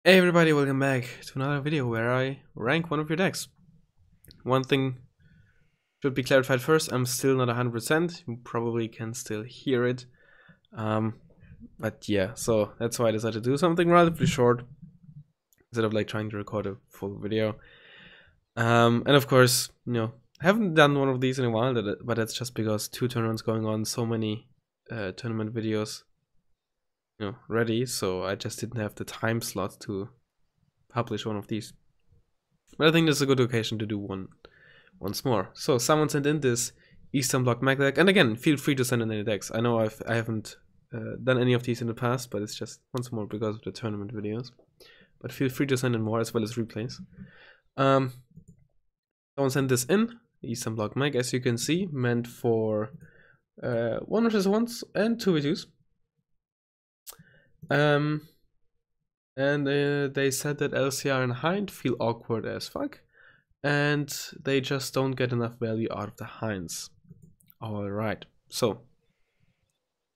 Hey everybody, welcome back to another video where I rank one of your decks. One thing should be clarified first, I'm still not 100%, you probably can still hear it. But yeah, so that's why I decided to do something relatively short, instead of like trying to record a full video. And of course, I haven't done one of these in a while, but that's just because 2 tournaments going on, so many tournament videos ready, so I just didn't have the time slot to publish one of these. But I think this is a good occasion to do one once more. So someone sent in this Eastern Bloc Mech deck, and again, feel free to send in any decks. I know I haven't done any of these in the past, but it's just once more because of the tournament videos. But feel free to send in more as well as replays. Someone sent this in, Eastern Bloc Mech, as you can see, meant for 1 vs 1s and 2v2s. And they said that LCR and Hind feel awkward as fuck, and they just don't get enough value out of the Hinds. Alright, so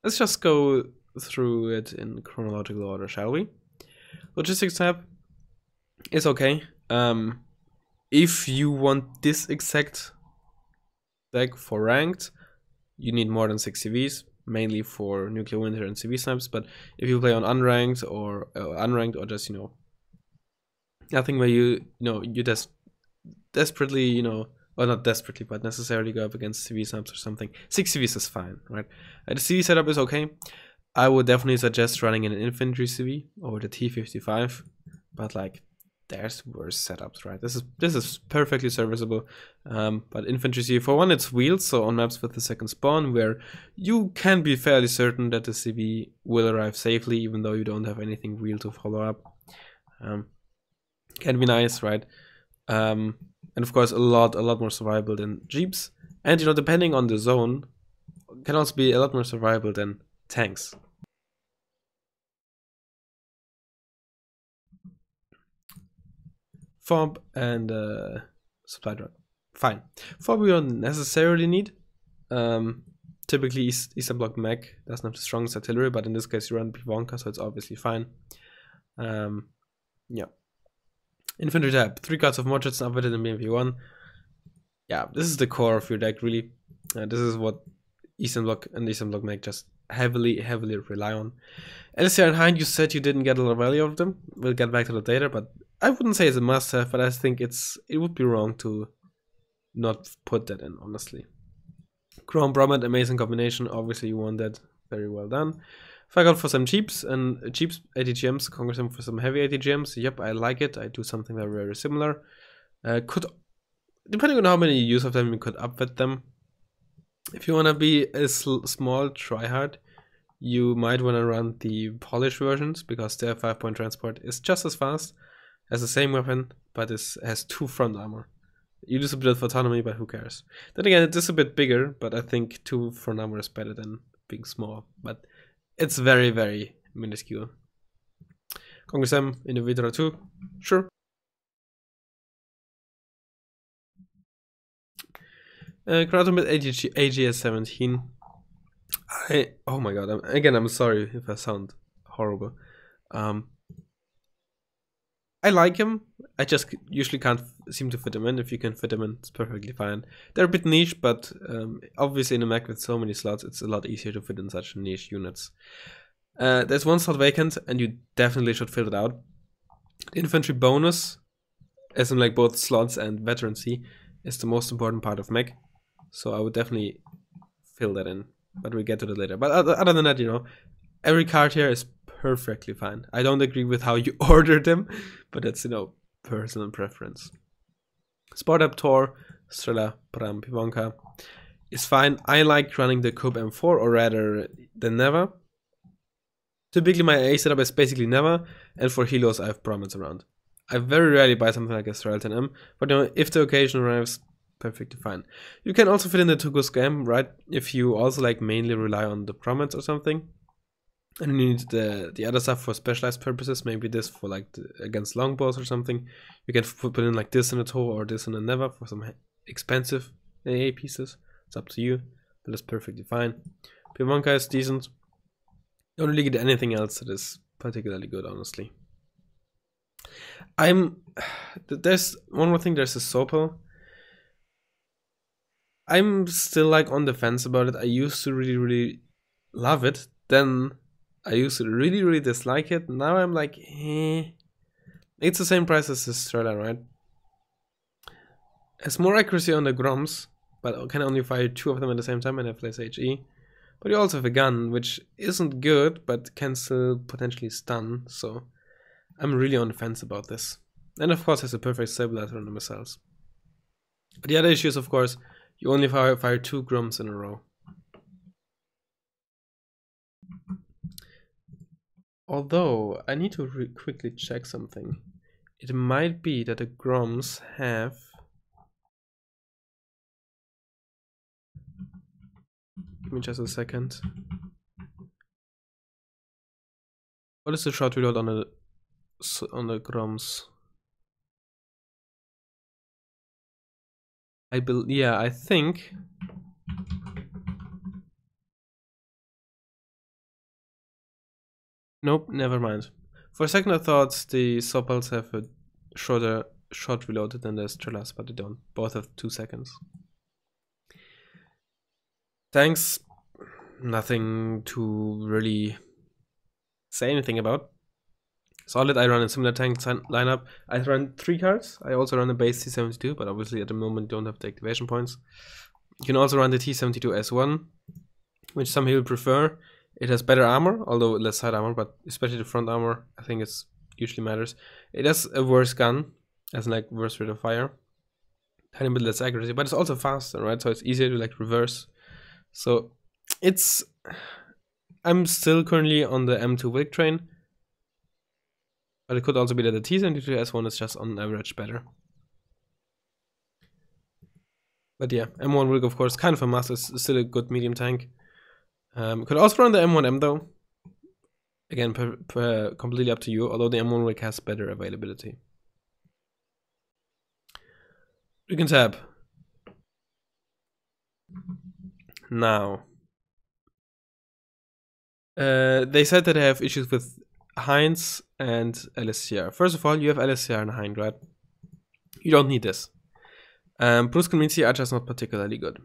let's just go through it in chronological order, shall we? Logistics tab is okay. If you want this exact deck for ranked, you need more than 6 CVs, mainly for Nuclear Winter and CV snipes. But if you play on unranked or just nothing where you desperately well, not desperately, but necessarily go up against CV snipes or something, 6 CVs is fine, right? The CV setup is okay. I would definitely suggest running an infantry CV over the T55, but like there's worse setups, right? This is perfectly serviceable, but infantry CV, for one, it's wheeled, so on maps with the second spawn where you can be fairly certain that the CV will arrive safely, even though you don't have anything wheeled to follow up. Can be nice, right? And of course, a lot more survivable than jeeps, and depending on the zone, can also be a lot more survivable than tanks. Fob and supply drop. Fine. Fob we don't necessarily need. Typically Eastern Bloc Mech doesn't have the strongest artillery, but in this case you run Pivonka, so it's obviously fine. Yeah. Infantry tab. 3 cards of Modjets updated in BMP1. Yeah, this is the core of your deck, really. This is what Eastern Bloc and Eastern Bloc Mech just heavily rely on. LCR and Hind, you said you didn't get a lot of value out of them. We'll get back to the data, but I wouldn't say it's a must-have, but I think it would be wrong to not put that in, honestly. Chrome Bromid, amazing combination. Obviously, you want that. Very well done. If I got for some cheaps and cheap ATGMs, conquer them for some heavy ATGMs. Yep, I like it. I do something very similar. Could, depending on how many you use of them, you could upvet them. If you want to be a small tryhard, you might want to run the polished versions, because their 5-point transport is just as fast, has the same weapon, but it has 2 front armor. You lose a bit of autonomy, but who cares? Then again, it is a bit bigger, but I think 2 front armor is better than being small. But it's very minuscule. Congress M in the Vidra 2, sure. Kratomid AGS 17. Oh my god, I'm sorry if I sound horrible. I like him, I just usually can't seem to fit him in. If you can fit him in, it's perfectly fine. They're a bit niche, but obviously in a mech with so many slots, it's a lot easier to fit in such niche units. There's 1 slot vacant, and you definitely should fill it out. The infantry bonus, as in like both slots and veterancy, is the most important part of mech. So I would definitely fill that in, but we'll get to that later. But other than that, every card here is perfectly fine. I don't agree with how you ordered them, but that's, personal preference. Sport Up Tor, Strela, Pram, Pivonka is fine. I like running the Cube M4, or rather than never. Typically my A setup is basically never, and for helos I have Brahmins around. I very rarely buy something like a Strelton M, but if the occasion arrives, perfectly fine. You can also fit in the Tugu Scam, right? If you also like mainly rely on the Brahmins or something, and you need the other stuff for specialized purposes, maybe this for like against longbows or something, you can put in like this in a Tor or this in a Never for some expensive AA pieces. It's up to you, but it's perfectly fine. Pivonka is decent. Don't really get anything else that is particularly good, honestly. There's one more thing. There's a Sopo. I'm still like on the fence about it. I used to really love it. Then I used to really dislike it. Now I'm like, eh. It's the same price as this Strela, right? Has more accuracy on the Groms, but can only fire 2 of them at the same time and have less HE. But you also have a gun, which isn't good, but can still potentially stun. So I'm really on the fence about this. And of course has a perfect stabilizer on the missiles. But the other issue is, of course, you only fire 2 Groms in a row. Although, I need to quickly check something. It might be that the Groms have... Give me just a second. What is the shot reload on the Groms? Yeah, I think... Nope, never mind. For a second I thought the Sopals have a shorter shot reload than the Strelas, but they don't. Both have 2 seconds. Thanks. Nothing to really say anything about. Solid, I run a similar tank lineup. I run 3 cards. I also run a base T72, but obviously at the moment don't have the activation points. You can also run the T72S1, which some people prefer. It has better armor, although less side armor, but especially the front armor, I think it's usually matters. It has a worse gun, as in like worse rate of fire. Tiny bit less accuracy, but it's also faster, right? So it's easier to like reverse. So it's... I'm still currently on the M2 Wilk train. But it could also be that the T72S1 is just on average better. But yeah, M1 Wilk of course, kind of a must, is still a good medium tank. Could also run the M1M though. Again, completely up to you, although the M1 Wilk has better availability. You can tab. Now. They said that they have issues with Heinz and LSCR. First of all, you have LSCR and Heinz, right? You don't need this. Bruce and Mitzi are just not particularly good.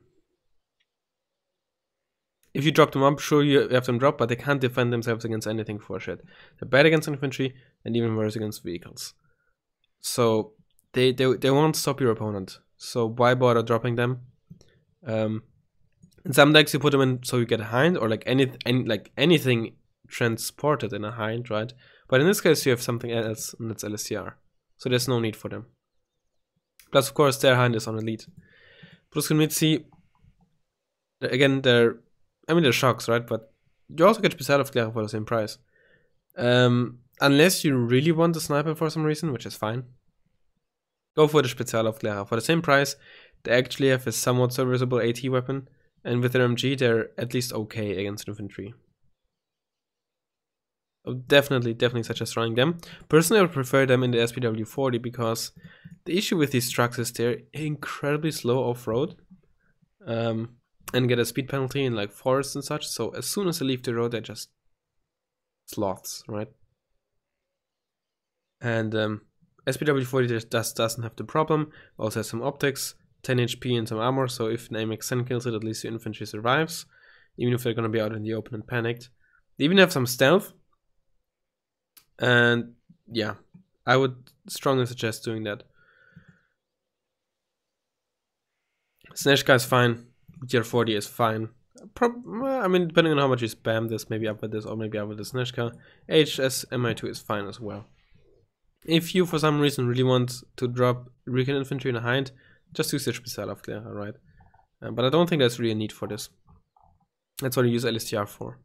If you drop them up, sure you have them drop, but they can't defend themselves against anything for shit. They're bad against infantry and even worse against vehicles. So they won't stop your opponent. So why bother dropping them? In some decks you put them in so you get a Hind or like anything transported in a Hind, right? But in this case you have something else and that's LSCR. So there's no need for them. Plus of course their Hind is on elite. Bruskelmitzi, again they're shocks, right? But you also get Spezialaufklärer for the same price. Unless you really want the sniper for some reason, which is fine. Go for the Spezialaufklärer. For the same price, they actually have a somewhat serviceable AT weapon. And with their MG, they're at least okay against infantry. I would definitely suggest running them. Personally, I would prefer them in the SPW40 because the issue with these trucks is they're incredibly slow off-road. And get a speed penalty in like forests and such. So as soon as they leave the road, they're just sloths, right? And SPW40 just doesn't have the problem. Also has some optics, 10 HP and some armor. So if an AMX-10 kills it, at least the infantry survives, even if they're gonna be out in the open and panicked. They even have some stealth. And yeah, I would strongly suggest doing that. Snezhka is fine. Tier 40 is fine. I mean, depending on how much you spam this, maybe up with this or maybe up with the Snezhka. HS MI2 is fine as well. If you for some reason really want to drop recon infantry in a Hind, just use the Spezialaufklärer, right? But I don't think there's really a need for this. That's what you use LSTR for.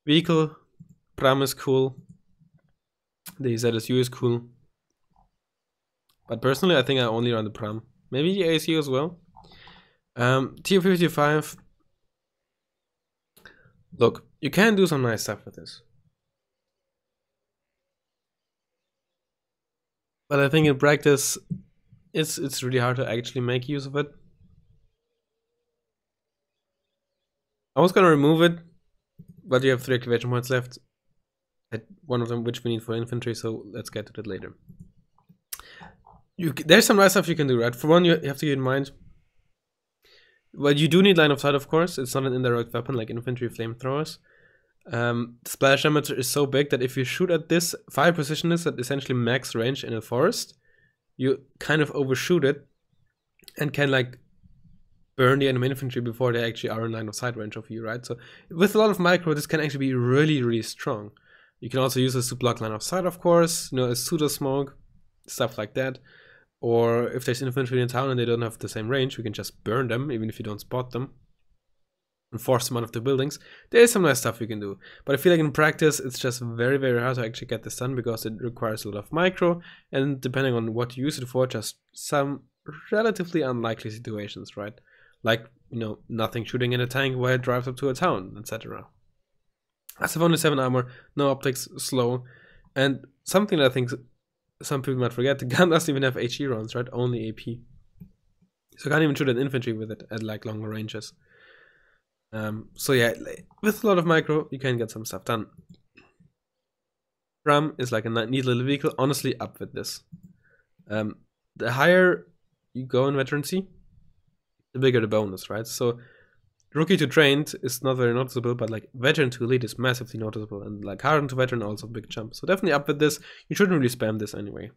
Vehicle, Pram is cool. The ZSU is cool. But personally, I think I only run the Pram. Maybe the ASU as well. Tier 55. Look, you can do some nice stuff with this. But I think in practice, it's really hard to actually make use of it. I was gonna remove it, but you have 3 activation points left. one of them which we need for infantry, so let's get to that later. There's some nice stuff you can do, right? For one, you have to keep in mind, well, you do need line of sight, of course. It's not an indirect weapon like infantry flamethrowers. The splash damage is so big that if you shoot at this, fire position is at essentially max range in a forest, you kind of overshoot it and can like burn the enemy infantry before they actually are in line of sight range of you, right? So with a lot of micro, this can actually be really, really strong. You can also use this to block line of sight, of course, you know, a pseudo smoke, stuff like that. Or if there's infantry in town and they don't have the same range, we can just burn them, even if you don't spot them, and force them out of the buildings. There is some nice stuff you can do. But I feel like in practice, it's just very, very hard to actually get this done because it requires a lot of micro, and depending on what you use it for, just some relatively unlikely situations, right? Like, you know, nothing shooting in a tank while it drives up to a town, etc. As of only 7 armor, no optics, slow, and something that I think some people might forget, the gun doesn't even have HE rounds, right? Only AP. So I can't even shoot at infantry with it at like longer ranges. So yeah, with a lot of micro, you can get some stuff done. Ram is like a neat little vehicle, honestly up with this. The higher you go in veterancy, the bigger the bonus, right? So rookie to trained is not very noticeable, but like veteran to elite is massively noticeable, and like hardened to veteran also a big jump. So definitely up with this. You shouldn't really spam this anyway.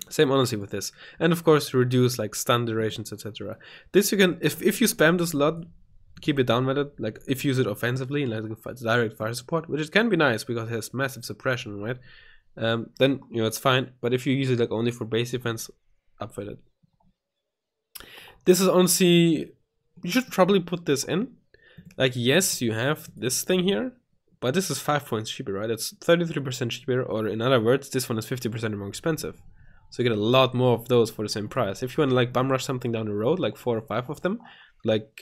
Same honestly with this, and of course reduce like stun durations, etc. This you can, if you spam this a lot, keep it down with it. Like if you use it offensively in like direct fire support, which it can be nice because it has massive suppression, right? Then you know it's fine. But if you use it like only for base defense, up with it. This is honestly, you should probably put this in. Like, yes, you have this thing here, but this is 5 points cheaper, right? It's 33% cheaper, or in other words, this one is 50% more expensive. So you get a lot more of those for the same price. If you want to like bum rush something down the road, like 4 or 5 of them, like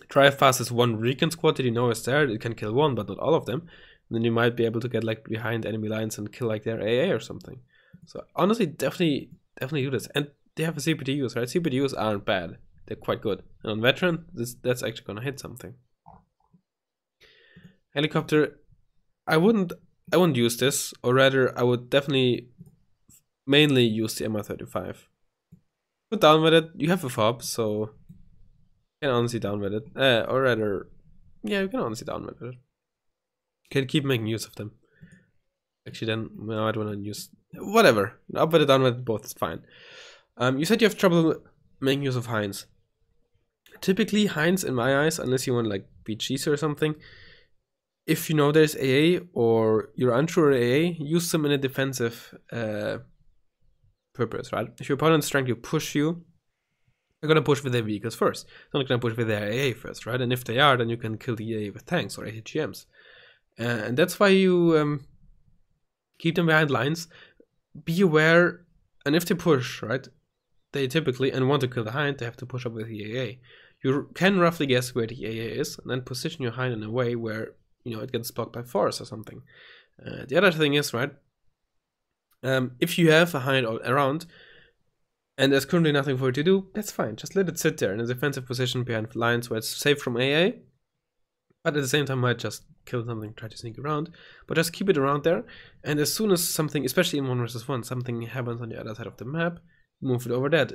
try fast as one recon squad that you know is there, it can kill one, but not all of them. And then you might be able to get like behind enemy lines and kill like their AA or something. So honestly, definitely do this. And they have a CPTUs, right? CPTUs aren't bad. They're quite good. And on veteran, that's actually gonna hit something. Helicopter, I wouldn't use this, or rather I would definitely mainly use the MR35. Put down with it, you have a fob, so you can honestly down with it. Or rather, yeah, you can honestly down with it. You can keep making use of them. Actually then, no, I don't want to use, whatever. Up with it, down with it, both is fine. You said you have trouble making use of Heinz. Typically, Heinz, in my eyes, unless you want like beat cheese or something, if you know there's AA or you're unsure AA, use them in a defensive purpose, right? If your opponent's trying to push you, they're gonna push with their vehicles first. They're not gonna push with their AA first, right? And if they are, then you can kill the AA with tanks or ATGMs. And that's why you keep them behind lines. Be aware, and if they push, right? They typically, and want to kill the Hind, they have to push up with the AA. You can roughly guess where the AA is, and then position your Hind in a way where, you know, it gets blocked by force or something. The other thing is, right, if you have a Hind all around, and there's currently nothing for it to do, that's fine. Just let it sit there in a defensive position behind lines where it's safe from AA, but at the same time might just kill something, try to sneak around, but just keep it around there, and as soon as something, especially in 1 versus 1, something happens on the other side of the map, move it over that.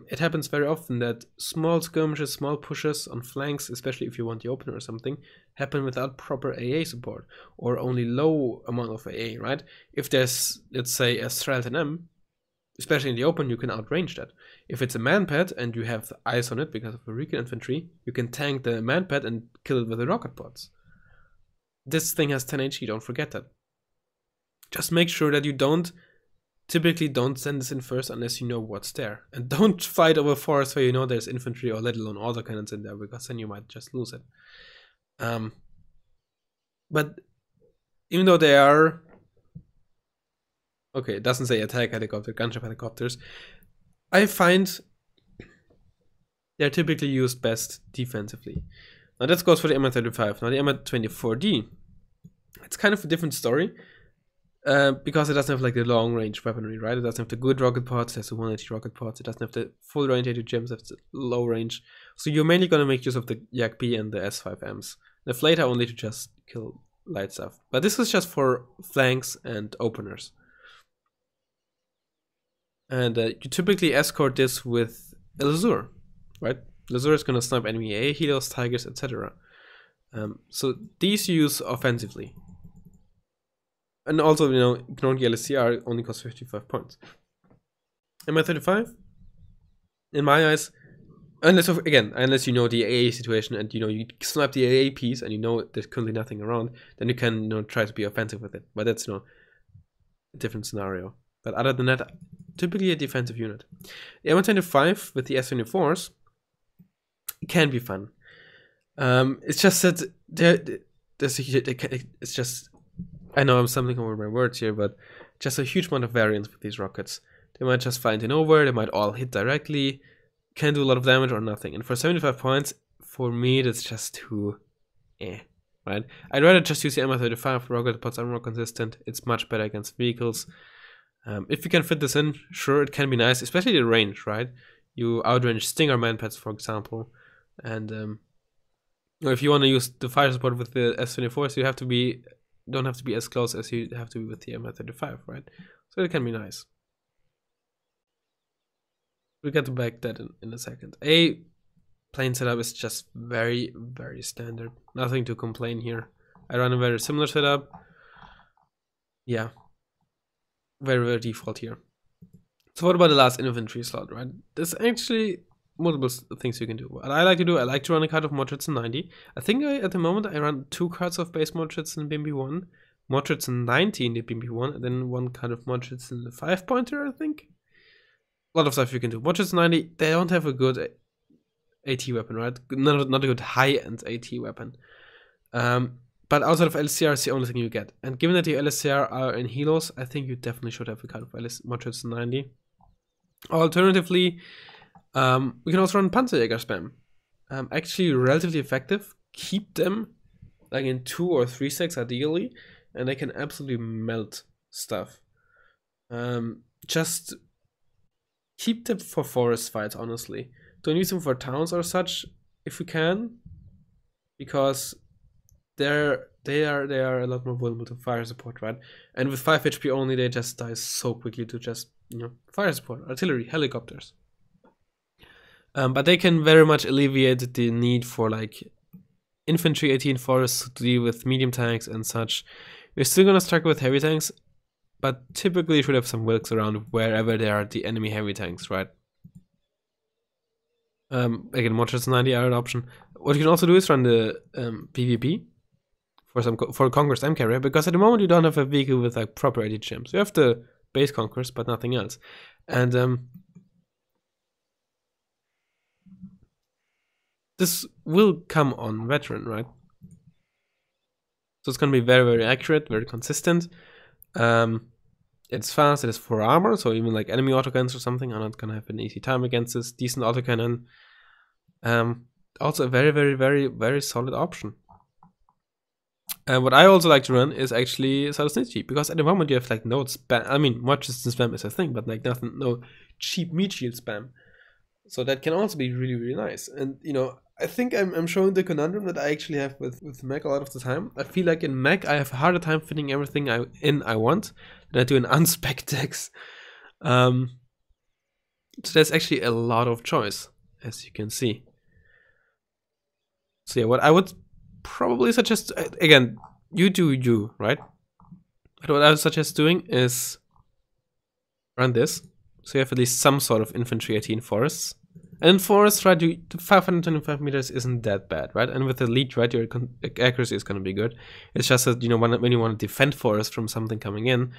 It happens very often that small skirmishes, small pushes on flanks, especially if you want the opener or something, happen without proper AA support, or only low amount of AA, right? If there's, let's say, a Strelton M, especially in the open, you can outrange that. If it's a manpad and you have eyes on it because of the recon infantry, you can tank the manpad and kill it with the rocket pods. This thing has 10 HE, don't forget that. Just make sure that you typically don't send this in first unless you know what's there. And don't fight over forests where you know there's infantry or let alone autocannons in there, because then you might just lose it. But even though they are, okay, it doesn't say attack helicopter, gunship helicopters, I find they're typically used best defensively. Now that goes for the MR35. Now the MR24D, it's kind of a different story. Because it doesn't have like the long range weaponry, right? It doesn't have the good rocket pods, it has the 180 rocket pods, it doesn't have the full range 80 gems, it has the low range. So you're mainly gonna make use of the Yak B and the S5Ms. The Flater only to just kill light stuff. But this is just for flanks and openers. And you typically escort this with a Lazur, right? Lazur is going to snipe enemy AA, healers, tigers, etc. So these you use offensively. And also, you know, ignoring the LSCR only costs 55 points. MI35, in my eyes, unless you know the AA situation and you know you snipe the AA piece and you know there's currently nothing around, then you can, you know, try to be offensive with it. But that's, you know, a different scenario. But other than that, typically a defensive unit. The MI25 with the S24s can be fun. It's just that it's just, I know I'm stumbling over my words here, but just a huge amount of variance with these rockets. They might just find an over, they might all hit directly, can do a lot of damage or nothing. And for 75 points, for me, that's just too right? I'd rather just use the MI35 rocket, but I'm more consistent. It's much better against vehicles. If you can fit this in, sure, it can be nice, especially the range, right? You outrange Stinger manpads, for example, and if you want to use the fire support with the S24s, you don't have to be as close as you have to be with the MI35, right? So it can be nice. We'll get back that in a second. A plane setup is just very, very standard. Nothing to complain here. I run a very similar setup. Yeah. Very, very default here. So what about the last infantry slot, right? There's actually multiple things you can do. What I like to do, I like to run a card of Mordschützen 90. I think at the moment I run 2 cards of base Mordschützen in BMB 1, Mordschützen 90 in the BMB 1, and then 1 card of Mordschützen 5-pointer, I think. A lot of stuff you can do. Mordschützen 90, they don't have a good AT weapon, right? Not a good high-end AT weapon. But outside of LSCR is the only thing you get. And given that the LSCR are in helos, I think you definitely should have a card of Mordschützen 90. Alternatively, we can also run Panzerjäger spam. Actually relatively effective. Keep them like in 2 or 3 stacks ideally, and they can absolutely melt stuff. Just keep them for forest fights, honestly. Don't use them for towns or such if you can, because they are a lot more vulnerable to fire support, right? And with 5 HP only, they just die so quickly to just, you know, fire support, artillery, helicopters. But they can very much alleviate the need for like infantry 18 forests to deal with medium tanks and such. We're still gonna struggle with heavy tanks, but typically you should have some wilks around wherever there are the enemy heavy tanks, right? Again, Mordschützen 90 are an option. What you can also do is run the PvP for Conquest M carrier, because at the moment you don't have a vehicle with like proper AD gems. You have the base Conquest, but nothing else. And this will come on veteran, right? So it's gonna be very, very accurate, very consistent. It's fast, it has 4 armor, so even like enemy autocannons or something are not gonna have an easy time against this. Decent autocannon. Also a very, very, very, very solid option. What I also like to run is actually Sadosnitsky, because at the moment you have like no spam. I mean, Mordschützen spam is a thing, but like nothing, no cheap meat shield spam. So that can also be really, really nice. And you know, I think I'm showing the conundrum that I actually have with Mech a lot of the time. I feel like in Mech I have a harder time fitting everything I want than I do in unspec decks. So there's actually a lot of choice, as you can see. So yeah, what I would probably suggest, again, you do you, right? But what I would suggest doing is run this, so you have at least some sort of infantry 18 forests. And in forests, right, the 525 meters isn't that bad, right? And with the lead, right, your accuracy is going to be good. It's just that, you know, when you want to defend forests from something coming in,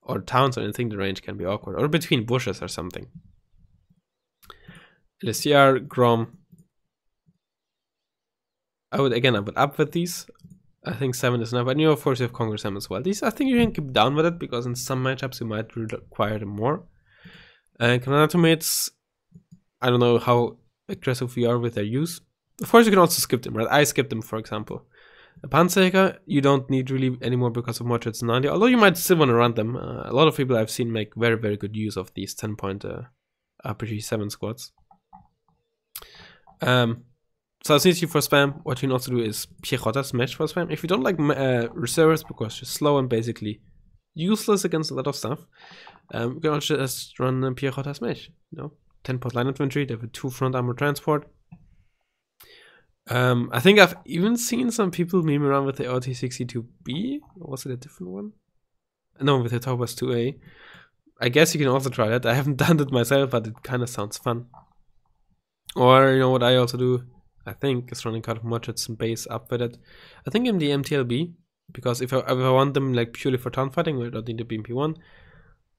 or towns or anything, the range can be awkward, or between bushes or something. LSCR, Grom. I would up with these. I think 7 is enough. And you of course you have Congress M as well. These, I think you can keep down with it, because in some matchups you might require them more. And Granatomates, I don't know how aggressive we are with their use. Of course you can also skip them, right? I skip them, for example. A Panzerjäger, you don't need really anymore because of Mordschützen 90, although you might still want to run them. A lot of people I've seen make very, very good use of these 10-point RPG 7 squads. So since you for spam, what you can also do is Piechota Smash for spam. If you don't like reserves because you're slow and basically useless against a lot of stuff, you can also just run Piechota Smash. 10-point line infantry, they have a 2 front armor transport. I think I've even seen some people meme around with the OT62B. Or was it a different one? No, with the Topaz 2A. I guess you can also try that. I haven't done it myself, but it kind of sounds fun. Or, what I also do, I think, is running kind of Mudgets and base up with it. I think I'm the MTLB, because if I want them like purely for town fighting, I don't need the BMP1.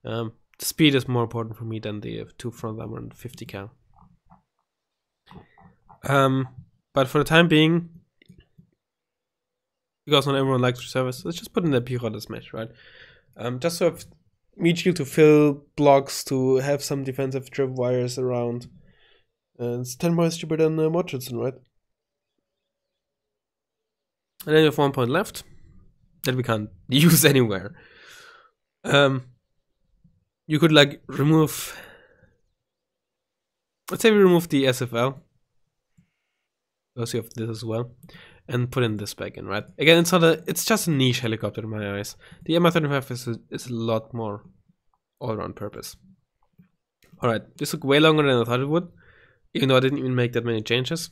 The speed is more important for me than the 2 front armor and 50 cal. But for the time being, because not everyone likes reservists, let's just put in the Piechota Smash, right? Just so if meat shield to fill blocks, to have some defensive tripwires around. And it's 10 points cheaper than Mudgets, right? And then you have 1 point left that we can't use anywhere. You could like remove. Let's say we remove the SFL. Because you have this as well. And put in this back in, right? Again, it's just a niche helicopter in my eyes. The Mi-35 is a lot more all-around purpose. Alright, this took way longer than I thought it would. Even though I didn't even make that many changes.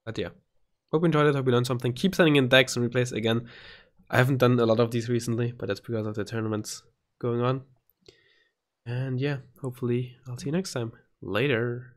But yeah. Hope you enjoyed it, hope you learned something. Keep sending in decks and replays again. I haven't done a lot of these recently, but that's because of the tournaments going on. And yeah, hopefully I'll see you next time. Later.